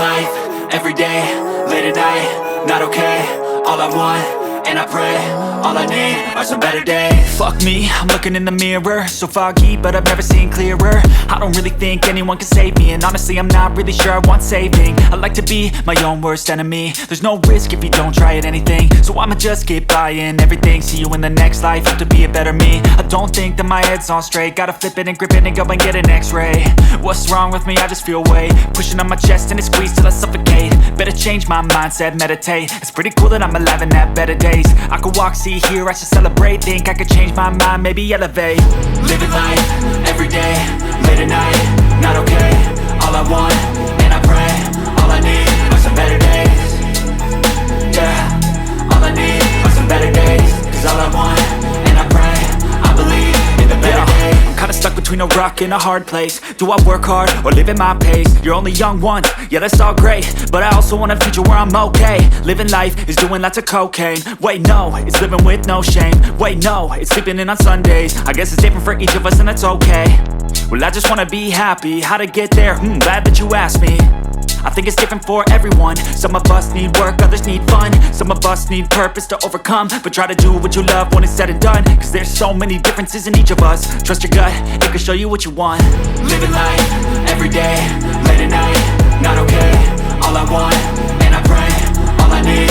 life, everyday, late at night, not okay. All I want, and I pray, all I need are some better days. Fuck me, I'm looking in the mirror, so foggy, but I've never seen clearer. I don't really think anyone can save me, and honestly I'm not really sure I want saving. I like to be my own worst enemy. There's no risk if you don't try at anything, so I'ma just keep buying everything. See you in the next life, have to be a better me. I don't think that my head's on straight, gotta flip it and grip it and go and get an x-ray. What's wrong with me? I just feel weight pushing on my chest and it squeezes till I suffocate. Better change my mindset, meditate. It's pretty cool that I'm alive and have better days. I could walk, see, hear, I should celebrate. Think I could change my mind, maybe elevate. Living life, everyday, late at night, not okay. All I want, and I pray, all I need are some better days. Yeah, all I need are some better days. Cause all I want, and I pray, I believe in the better days. I'm kinda stuck between a rock and a hard place. Do I work hard or live at my pace? You're only young once, yeah that's all great, but I also want a future where I'm okay. Living life is doing lots of cocaine. Wait no, it's living with no shame. Wait no, it's sleeping in on Sundays. I guess it's different for each of us and that's okay. Well I just wanna be happy, how to get there? Glad that you asked me. I think it's different for everyone. Some of us need work, others need fun. Some of us need purpose to overcome. But try to do what you love when it's said and done. Cause there's so many differences in each of us. Trust your gut, it can show you what you want. Living life, everyday, late at night, not okay. All I want, and I pray, all I need